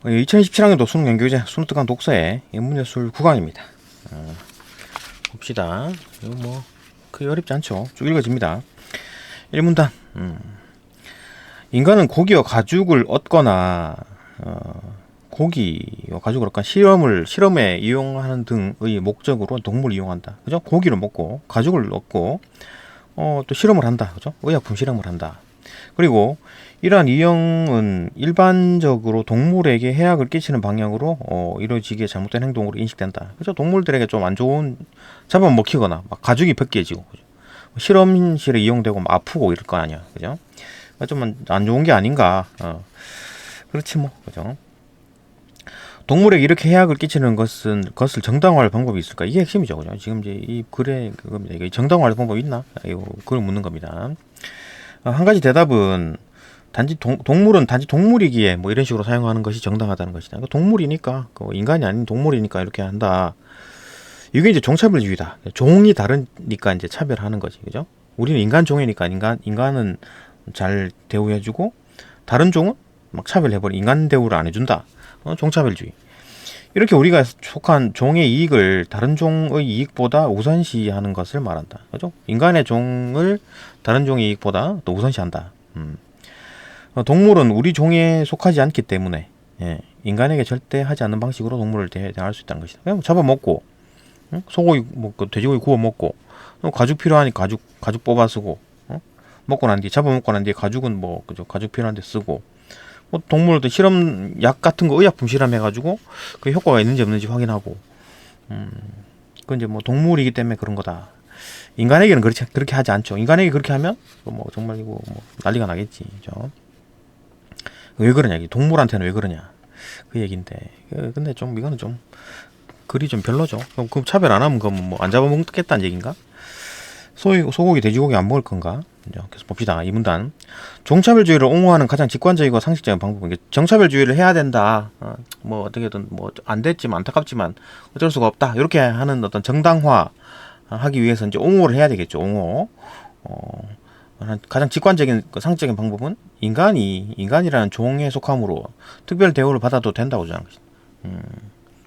2027학년도 수능 연교재 수능특강 독서의 문제술 9강입니다. 봅시다. 이거 뭐 크게 어렵지 않죠. 쭉 읽어집니다. 1문단. 인간은 고기와 가죽을 얻거나 고기와 가죽을 얻거나 실험에 이용하는 등의 목적으로 동물을 이용한다. 그죠? 고기를 먹고 가죽을 얻고 또 실험을 한다. 그죠? 의약품 실험을 한다. 그리고 이러한 이용은 일반적으로 동물에게 해악을 끼치는 방향으로 이루어지기에 잘못된 행동으로 인식된다. 그죠? 동물들에게 좀 안 좋은, 잡아먹히거나 막 가죽이 벗겨지고, 그죠? 실험실에 이용되고 막 아프고 이럴 거 아니야. 그죠? 좀 안 좋은 게 아닌가. 그렇지 뭐. 그죠? 동물에게 이렇게 해악을 끼치는 것을 정당화할 방법이 있을까? 이게 핵심이죠. 그죠? 지금 이제 이 글에 그겁니다. 이게 정당화할 방법이 있나? 이거 그걸 묻는 겁니다. 한 가지 대답은 동물은 단지 동물이기에 뭐 이런 식으로 사용하는 것이 정당하다는 것이다. 그러니까 동물이니까 인간이 아닌 동물이니까 이렇게 한다. 이게 이제 종차별주의다. 종이 다르니까 이제 차별하는 거지, 그죠? 우리는 인간 종이니까 인간은 잘 대우해주고 다른 종은 막 차별해버리. 인간 대우를 안 해준다. 종차별주의. 이렇게 우리가 속한 종의 이익을 다른 종의 이익보다 우선시하는 것을 말한다. 그죠? 인간의 종을 다른 종의 이익보다 또 우선시한다. 동물은 우리 종에 속하지 않기 때문에 인간에게 절대 하지 않는 방식으로 동물을 대할 수 있다는 것이다. 그냥 잡아먹고 소고기 먹고 돼지고기 구워 먹고 가죽 필요하니까 가죽 뽑아 쓰고 먹고 난 뒤에 잡아먹고 난 뒤에 가죽은 뭐 그죠? 가죽 필요한데 쓰고 뭐 동물도 실험 약 같은 거 의약품 실험해가지고 그 효과가 있는지 없는지 확인하고 그건 이제 뭐 동물이기 때문에 그런 거다. 인간에게는 그렇게 하지 않죠. 인간에게 그렇게 하면 뭐 정말 이거 뭐 난리가 나겠지. 그죠? 왜 그러냐? 동물한테는 왜 그러냐? 그 얘기인데. 근데 좀 이거는 좀 글이 좀 별로죠. 그럼 차별 안 하면 그럼 뭐 안 잡아먹겠다는 얘기인가? 소고기, 돼지고기 안 먹을 건가? 그래서 봅시다. 이 문단. 종차별주의를 옹호하는 가장 직관적이고 상식적인 방법은 정차별주의를 해야 된다. 뭐 어떻게든 뭐 안 됐지만 안타깝지만 어쩔 수가 없다. 이렇게 하는 어떤 정당화 하기 위해서 이제 옹호를 해야 되겠죠. 옹호. 가장 직관적인 상식적인 방법은 인간이라는 종에 속함으로 특별 대우를 받아도 된다고 주장한 것이다.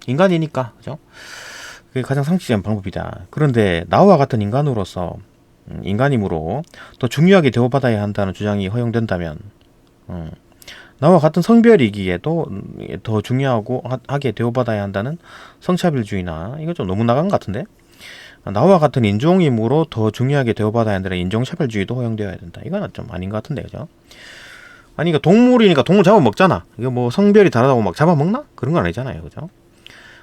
인간이니까, 그죠? 그게 가장 상식적인 방법이다. 그런데 나와 같은 인간으로서 인간이므로 더 중요하게 대우받아야 한다는 주장이 허용된다면 나와 같은 성별이기에도 더 중요하고 하게 대우받아야 한다는 성차별주의나 이거 좀 너무 나간 것 같은데? 나와 같은 인종이므로 더 중요하게 대우받아야 한다는 인종차별주의도 허용되어야 된다. 이건 좀 아닌 것 같은데, 그죠? 아니, 그러니까 동물이니까 동물 잡아먹잖아. 이거 뭐 성별이 다르다고 막 잡아먹나? 그런 건 아니잖아요, 그죠?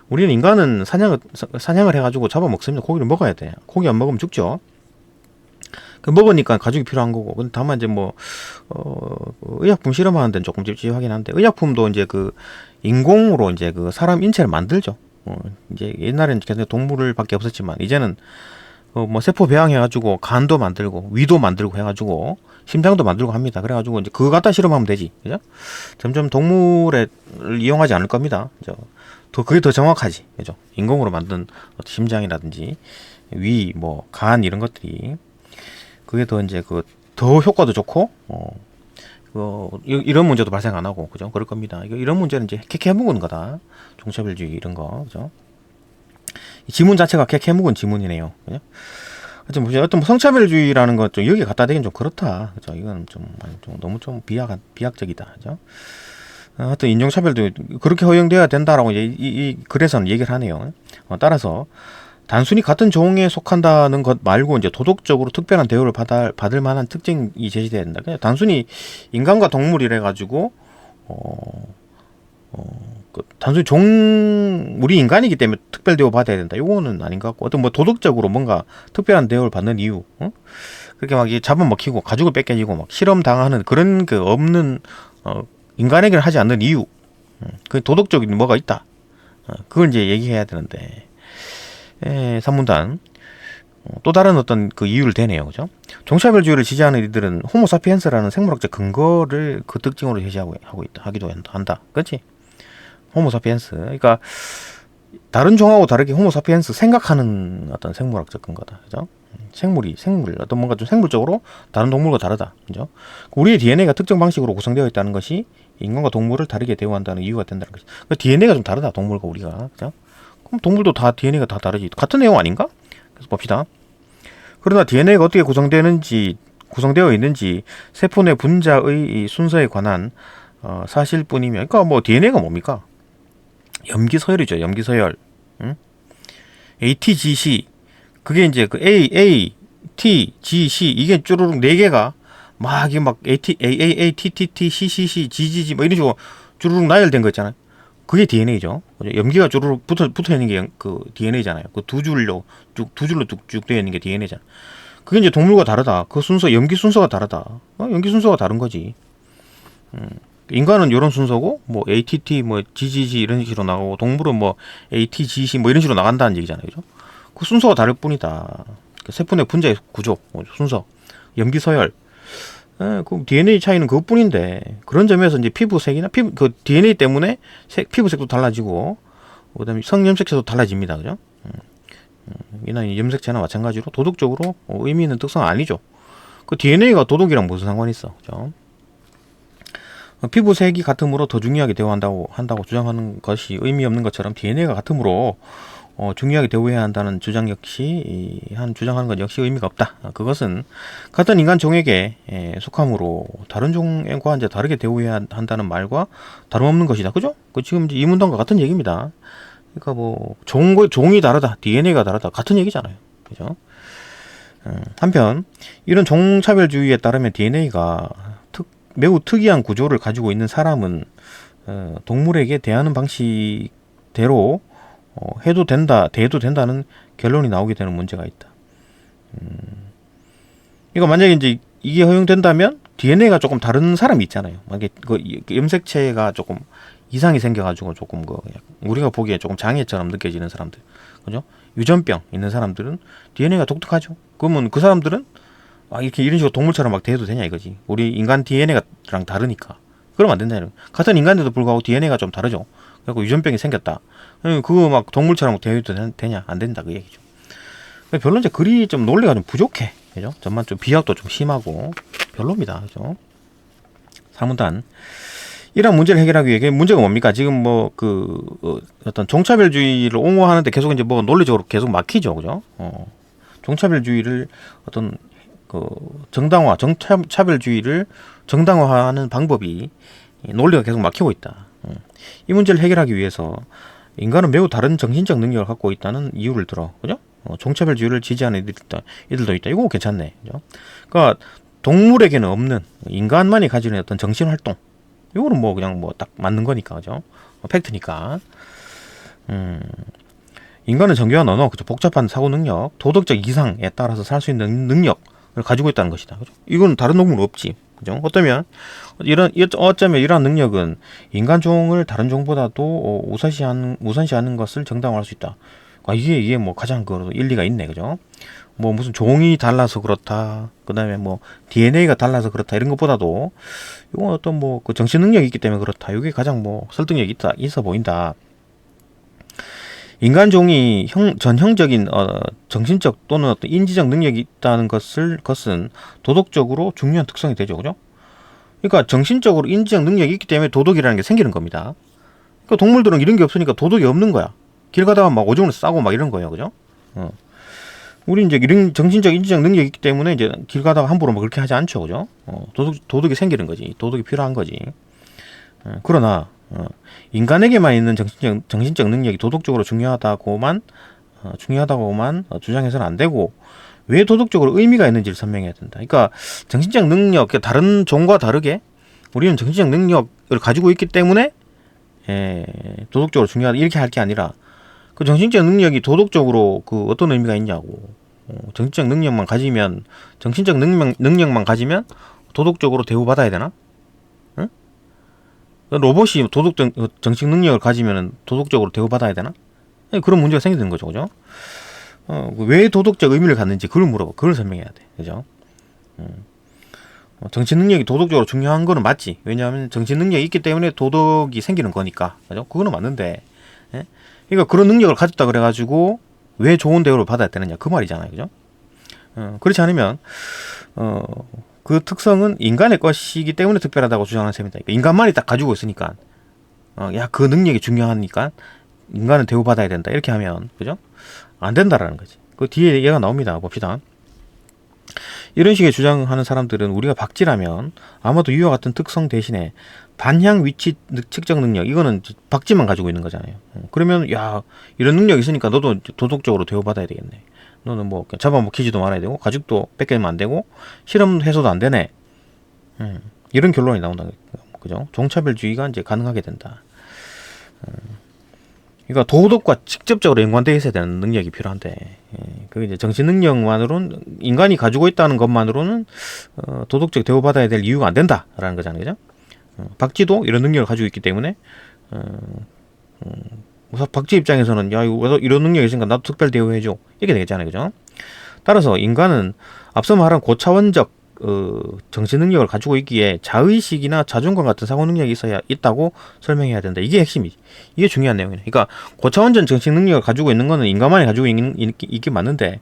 우리는 인간은 사냥을 해가지고 잡아먹습니다. 고기를 먹어야 돼. 고기 안 먹으면 죽죠. 먹으니까 가죽이 필요한 거고. 근데 다만 이제 뭐, 의약품 실험하는 데는 조금 찝찝하긴 한데, 의약품도 이제 인공으로 이제 사람 인체를 만들죠. 이제 옛날에는 계속 동물을 밖에 없었지만, 이제는, 뭐 세포 배양해가지고 간도 만들고, 위도 만들고 해가지고, 심장도 만들고 합니다. 그래가지고 이제 그거 갖다 실험하면 되지. 그죠? 점점 동물을 이용하지 않을 겁니다. 그게 더 정확하지. 그죠? 인공으로 만든 심장이라든지 위, 뭐, 간 이런 것들이 그게 더 이제 더 효과도 좋고, 이런 문제도 발생 안 하고, 그죠? 그럴 겁니다. 이런 문제는 이제 캐캐묵은 거다. 종차별주의 이런 거, 그죠? 이 지문 자체가 캐캐묵은 지문이네요. 그죠? 어떤 성차별주의라는 것 좀 여기 갖다 대긴 좀 그렇다. 그죠? 이건 좀 너무 좀 비약적이다. 그죠? 하여튼 인종차별도 그렇게 허용되어야 된다라고 이제 이 글에서는 얘기를 하네요. 따라서 단순히 같은 종에 속한다는 것 말고 이제 도덕적으로 특별한 대우를 받을 만한 특징이 제시돼야 된다. 그냥 단순히 인간과 동물이래 가지고 단순히 우리 인간이기 때문에 특별 대우 받아야 된다. 이거는 아닌 것 같고 어떤 뭐 도덕적으로 뭔가 특별한 대우를 받는 이유, 그렇게 막 잡아먹히고 가죽을 뺏겨지고 막 실험 당하는 그런 없는 인간에게는 하지 않는 이유, 그 도덕적인 뭐가 있다. 그걸 이제 얘기해야 되는데, 3문단. 또 다른 어떤 이유를 대네요. 그죠? 종차별주의를 지지하는 이들은 호모사피엔스라는 생물학적 근거를 그 특징으로 하기도 한다. 그렇지? 호모사피엔스. 그러니까, 다른 종하고 다르게 호모사피엔스 생각하는 어떤 생물학적 근거다. 그죠? 생물, 어떤 뭔가 좀 생물적으로 다른 동물과 다르다. 그죠? 우리의 DNA가 특정 방식으로 구성되어 있다는 것이 인간과 동물을 다르게 대우한다는 이유가 된다는 거죠. 그 DNA가 좀 다르다, 동물과 우리가. 그죠? 그럼 동물도 다 DNA가 다 다르지. 같은 내용 아닌가? 그래서 봅시다. 그러나 DNA가 어떻게 구성되어 있는지 세포 내 분자의 이 순서에 관한 사실뿐이면, 그러니까 뭐 DNA가 뭡니까? 염기서열이죠. 염기서열. 응? ATGC, 그게 이제 그 A, T, G, C, 이게 쭈루룩 네 개가 막 이게 막 AAA, TTT, CCC, GGG 뭐 이런 식으로 쭈루룩 나열된 거 있잖아요. 그게 DNA죠. 염기가 쭈루룩 붙어 있는 게 그 DNA잖아요. 그 두 줄로 쭉 되어 있는 게 DNA잖아. 그게 이제 동물과 다르다. 그 순서, 염기 순서가 다르다. 염기 순서가 다른 거지. 인간은 이런 순서고, 뭐 ATT, 뭐 GGG 이런 식으로 나가고, 동물은 뭐 ATGC 뭐 이런 식으로 나간다는 얘기잖아요. 그죠? 그 순서가 다를 뿐이다. 세포 내 분자의 구조, 순서, 염기 서열. 그 DNA 차이는 그것뿐인데, 그런 점에서 이제 피부색이나 그 DNA 때문에 피부색도 달라지고, 그다음에 성염색체도 달라집니다. 그죠? 이나 염색체나 마찬가지로 도덕적으로 의미 있는 특성은 아니죠. 그 DNA가 도덕이랑 무슨 상관이 있어? 그죠? 피부색이 같으므로 더 중요하게 대우한다고 주장하는 것이 의미 없는 것처럼 DNA가 같으므로 중요하게 대우해야 한다는 주장하는 것 역시 의미가 없다. 그것은 같은 인간 종에게 속하므로 다른 종과 이제 다르게 대우해야 한다는 말과 다름없는 것이다. 그죠? 그 지금 이제 이 문단과 같은 얘기입니다. 그러니까 뭐 종이 다르다, DNA가 다르다, 같은 얘기잖아요. 그죠? 한편 이런 종차별주의에 따르면 DNA가 매우 특이한 구조를 가지고 있는 사람은 동물에게 대하는 방식대로 대해도 된다는 결론이 나오게 되는 문제가 있다. 그러니까 만약에 이제 이게 허용된다면 DNA가 조금 다른 사람이 있잖아요. 만약에 그 염색체가 조금 이상이 생겨가지고 조금 우리가 보기에 조금 장애처럼 느껴지는 사람들, 그죠? 유전병 있는 사람들은 DNA가 독특하죠. 그러면 그 사람들은 이렇게 이런 식으로 동물처럼 막 대해도 되냐 이거지. 우리 인간 DNA랑 다르니까. 그러면 안 된다는. 같은 인간인데도 불구하고 DNA가 좀 다르죠. 그리고 유전병이 생겼다. 그거 막 동물처럼 대해도 되냐? 안 된다 그 얘기죠. 별로 이제 글이 좀 논리가 좀 부족해. 그죠? 전만 좀 비약도 좀 심하고 별로입니다. 그죠? 3문단. 이런 문제를 해결하기 위해 문제가 뭡니까? 지금 뭐 어떤 종차별주의를 옹호하는데 계속 이제 뭐 논리적으로 계속 막히죠. 그죠? 종차별주의를 어떤 종차별주의를 정당화하는 방법이 논리가 계속 막히고 있다. 이 문제를 해결하기 위해서 인간은 매우 다른 정신적 능력을 갖고 있다는 이유를 들어. 그죠? 종차별주의를 지지하는 이들도 있다. 이거 괜찮네. 그죠? 그러니까 동물에게는 없는 인간만이 가지는 어떤 정신활동. 이거는 뭐 그냥 뭐 딱 맞는 거니까. 그죠? 팩트니까. 인간은 정교한 언어, 그죠? 복잡한 사고 능력, 도덕적 이상에 따라서 살 수 있는 능력을 가지고 있다는 것이다. 그죠? 이건 다른 동물은 없지. 그죠? 어쩌면 이러한 능력은 인간 종을 다른 종보다도 우선시하는 것을 정당화할 수 있다. 이게 뭐 가장 일리가 있네. 그죠? 뭐 무슨 종이 달라서 그렇다. 그다음에 뭐 DNA가 달라서 그렇다. 이런 것보다도 이건 어떤 뭐 그 정신 능력이 있기 때문에 그렇다. 이게 가장 뭐 설득력이 있어 보인다. 인간 종이 전형적인 정신적 또는 어떤 인지적 능력이 있다는 것은 도덕적으로 중요한 특성이 되죠. 그죠? 그러니까 정신적으로 인지적 능력이 있기 때문에 도덕이라는 게 생기는 겁니다. 그러니까 동물들은 이런 게 없으니까 도덕이 없는 거야. 길 가다가 막 오줌을 싸고 막 이런 거예요. 그죠? 우리 이제 이런 정신적 인지적 능력이 있기 때문에 이제 길 가다가 함부로 막 그렇게 하지 않죠. 그죠? 도덕이 생기는 거지. 도덕이 필요한 거지. 그러나 인간에게만 있는 정신적 능력이 도덕적으로 중요하다고만 주장해서는 안 되고, 왜 도덕적으로 의미가 있는지를 설명해야 된다. 그러니까 정신적 능력, 다른 종과 다르게 우리는 정신적 능력을 가지고 있기 때문에 도덕적으로 중요하다 이렇게 할 게 아니라, 그 정신적 능력이 도덕적으로 어떤 의미가 있냐고. 정신적 능력만 가지면 도덕적으로 대우받아야 되나? 로봇이 정신 능력을 가지면 도덕적으로 대우받아야 되나? 그런 문제가 생기는 거죠. 그죠? 왜 도덕적 의미를 갖는지 그걸 설명해야 돼. 그죠? 정신 능력이 도덕적으로 중요한 거는 맞지. 왜냐하면 정신 능력이 있기 때문에 도덕이 생기는 거니까. 그죠? 그거는 맞는데. 그러니까 그런 능력을 가졌다 그래가지고 왜 좋은 대우를 받아야 되느냐. 그 말이잖아요. 그죠? 그렇지 않으면, 그 특성은 인간의 것이기 때문에 특별하다고 주장하는 셈이다. 그러니까 인간만이 딱 가지고 있으니까 야, 그 능력이 중요하니까 인간은 대우받아야 된다. 이렇게 하면 그죠? 안 된다라는 거지. 그 뒤에 얘가 나옵니다. 봅시다. 이런 식의 주장하는 사람들은 우리가 박쥐라면 아마도 이와 같은 특성 대신에 반향 위치 측정 능력, 이거는 박쥐만 가지고 있는 거잖아요. 그러면 야, 이런 능력이 있으니까 너도 도덕적으로 대우받아야 되겠네. 너는 뭐 잡아먹히지도 말아야 되고 가죽도 뺏기면 안 되고 실험 해소도 안 되네. 이런 결론이 나온다. 그죠? 종차별주의가 이제 가능하게 된다. 그러니까 도덕과 직접적으로 연관되어 있어야 되는 능력이 필요한데, 그 이제 정신 능력만으로는, 인간이 가지고 있다는 것만으로는 도덕적 대우받아야 될 이유가 안 된다라는 거잖아요, 그죠? 박쥐도 이런 능력을 가지고 있기 때문에 박쥐 입장에서는 야, 이런 능력이 있으니까 나도 특별 대우해줘, 이렇게 되겠잖아요, 그죠? 따라서 인간은 앞서 말한 고차원적 정신 능력을 가지고 있기에 자의식이나 자존감 같은 사고 능력이 있다고 설명해야 된다. 이게 핵심이지. 이게 중요한 내용이네. 그러니까 고차원적 정신 능력을 가지고 있는 거는 인간만이 가지고 있긴 맞는데,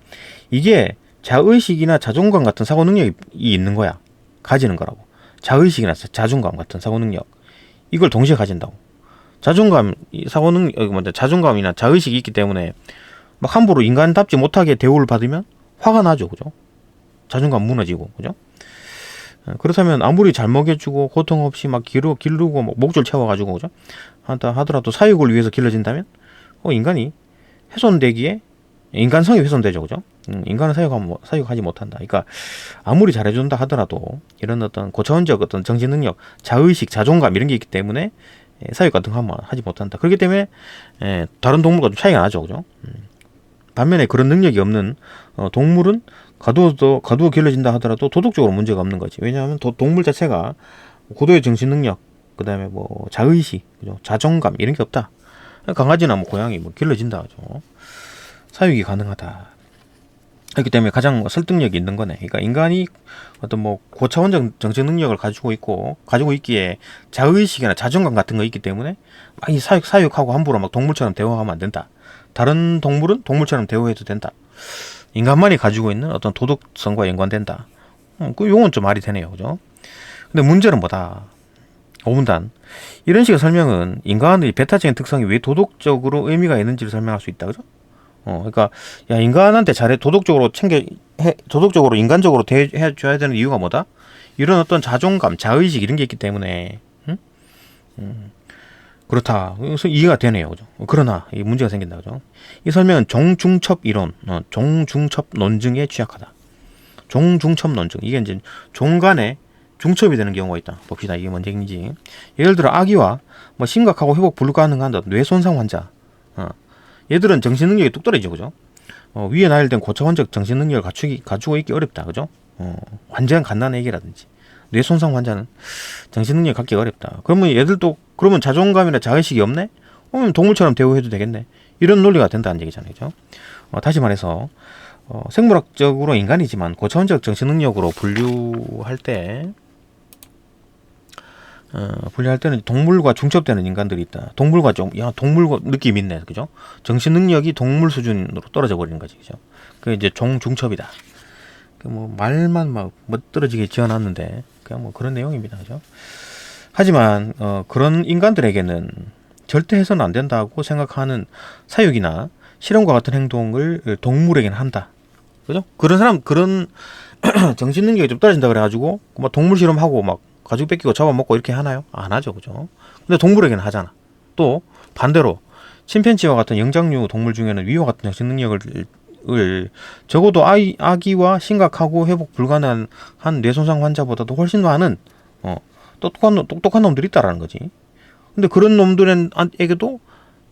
이게 자의식이나 자존감 같은 사고 능력이 있는 거야. 가지는 거라고. 자의식이나 자존감 같은 사고 능력, 이걸 동시에 가진다고. 자존감, 사고 능력, 자존감이나 자의식이 있기 때문에 막 함부로 인간답지 못하게 대우를 받으면 화가 나죠, 그죠? 자존감 무너지고, 그죠? 그렇다면 아무리 잘 먹여주고 고통 없이 막 기르고 뭐 목줄 채워가지고, 그죠? 하더라도 사육을 위해서 길러진다면 인간이 훼손되기에, 인간성이 훼손되죠, 그죠? 인간은 사육하지 못한다. 그러니까 아무리 잘해준다 하더라도 이런 어떤 고차원적 어떤 정신 능력, 자의식, 자존감 이런 게 있기 때문에 사육 같은 거 하지 못한다. 그렇기 때문에 다른 동물과 좀 차이가 나죠, 그죠? 반면에 그런 능력이 없는 동물은 가두어 길러진다 하더라도 도덕적으로 문제가 없는 거지. 왜냐하면 동물 자체가 고도의 정신 능력, 그 다음에 뭐 자의식, 그죠? 자존감 이런 게 없다. 강아지나 뭐 고양이 뭐 길러진다 하죠. 사육이 가능하다. 그렇기 때문에 가장 설득력이 있는 거네. 그러니까 인간이 어떤 뭐 고차원적 정신 능력을 가지고 있기에 자의식이나 자존감 같은 거 있기 때문에 막 이 사육하고 함부로 막 동물처럼 대우하면 안 된다. 다른 동물은 동물처럼 대우해도 된다. 인간만이 가지고 있는 어떤 도덕성과 연관된다. 그 용어는 좀 말이 되네요, 그죠? 근데 문제는 뭐다? 5분단. 이런 식의 설명은 인간의 배타적인 특성이 왜 도덕적으로 의미가 있는지를 설명할 수 있다, 그죠? 그러니까 야, 인간한테 도덕적으로 인간적으로 대해줘야 되는 이유가 뭐다? 이런 어떤 자존감, 자의식 이런 게 있기 때문에, 그렇다. 그래서 이해가 되네요, 그죠? 그러나 이 문제가 생긴다, 그죠? 이 설명은 종중첩 이론, 종중첩 논증에 취약하다. 종중첩 논증, 이게 이제 종 간에 중첩이 되는 경우가 있다. 봅시다, 이게 뭔 얘기인지. 예를 들어 아기와 뭐 심각하고 회복 불가능한 뇌 손상 환자, 얘들은 정신 능력이 뚝 떨어지죠, 그죠? 위에 나열된 고차원적 정신 능력을 갖추고 있기 어렵다, 그죠? 완전 간단한 얘기라든지 뇌 손상 환자는 정신 능력을 갖기가 어렵다. 그러면 얘들도 그러면 자존감이나 자의식이 없네? 그럼 동물처럼 대우해도 되겠네? 이런 논리가 된다는 얘기잖아요, 그죠? 다시 말해서 생물학적으로 인간이지만 고차원적 정신 능력으로 분류할 때는 동물과 중첩되는 인간들이 있다. 동물과 느낌 있네, 그죠? 정신 능력이 동물 수준으로 떨어져 버리는 거지, 그죠? 그 이제 종중첩이다. 뭐 말만 막 멋들어지게 지어놨는데 그냥 뭐 그런 내용입니다, 그죠? 하지만 그런 인간들에게는 절대 해서는 안 된다고 생각하는 사육이나 실험과 같은 행동을 동물에게는 한다, 그죠? 그런 정신 능력이 좀 떨어진다 그래가지고 막 동물 실험하고 막 가죽 뺏기고 잡아먹고 이렇게 하나요? 안 하죠, 그죠? 근데 동물에게는 하잖아. 또 반대로 침팬지와 같은 영장류 동물 중에는 위와 같은 정신 능력을 적어도 아기와 심각하고 회복 불가능한 뇌손상 환자보다도 훨씬 많은 똑똑한 놈들이 있다라는 거지. 근데 그런 놈들에게도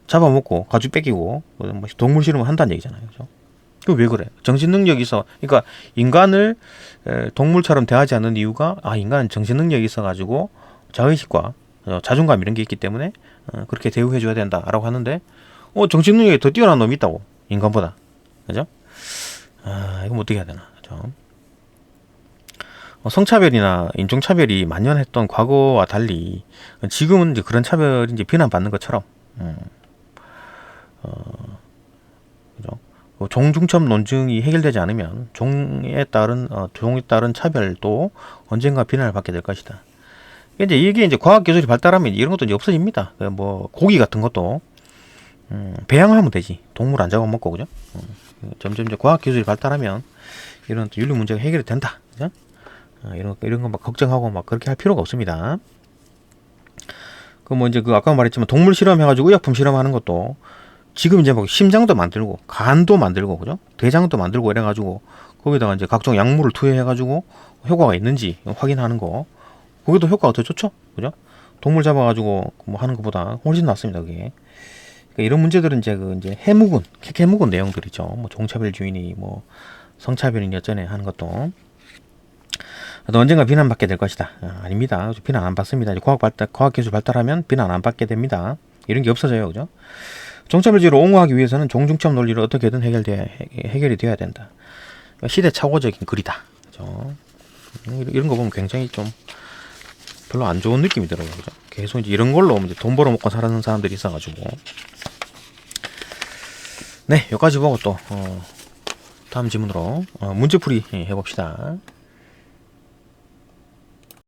잡아먹고 가죽 뺏기고 동물 실험을 한다는 얘기잖아요, 그죠? 그 왜 그래? 정신 능력이 있어. 그러니까 인간을 동물처럼 대하지 않는 이유가 인간은 정신 능력이 있어가지고 자의식과 자존감 이런 게 있기 때문에 그렇게 대우해줘야 된다라고 하는데 정신 능력이 더 뛰어난 놈이 있다고, 인간보다, 그죠? 이거 어떻게 해야 되나, 그죠? 성차별이나 인종차별이 만연했던 과거와 달리 지금은 이제 그런 차별이 이제 비난받는 것처럼, 그죠? 종중첩 논증이 해결되지 않으면 종에 따른 차별도 언젠가 비난을 받게 될 것이다. 이게 이제 과학 기술이 발달하면 이런 것도 이제 없어집니다. 뭐 고기 같은 것도 배양하면 되지. 동물 안 잡아먹고, 그죠? 점점 이제 과학 기술이 발달하면 이런 또 윤리 문제가 해결이 된다. 그죠? 이런 거 막 걱정하고 막 그렇게 할 필요가 없습니다. 뭐 이제 아까 말했지만 동물 실험해가지고 의약품 실험하는 것도 지금 이제 뭐 심장도 만들고 간도 만들고, 그죠? 대장도 만들고 이래가지고 거기다가 이제 각종 약물을 투여해가지고 효과가 있는지 확인하는 거, 거기도 효과가 더 좋죠, 그죠? 동물 잡아가지고 뭐 하는 것보다 훨씬 낫습니다, 그게. 그러니까 이런 문제들은 이제 해묵은 내용들이죠. 뭐 종차별주의니 뭐 성차별이니 어쩌네 하는 것도 언젠가 비난받게 될 것이다. 아닙니다. 비난 안 받습니다. 이제 과학기술 발달하면 비난 안 받게 됩니다. 이런 게 없어져요, 그죠? 종차별주의를 옹호하기 위해서는 종중첩 논리를 어떻게든 해결이 되어야 된다. 그러니까 시대착오적인 글이다. 그죠? 이런 거 보면 굉장히 좀 별로 안 좋은 느낌이 들어요. 그죠? 계속 이제 이런 걸로 이제 돈 벌어먹고 살아는 사람들이 있어가지고. 네, 여기까지 보고 또 다음 질문으로 문제풀이 해봅시다.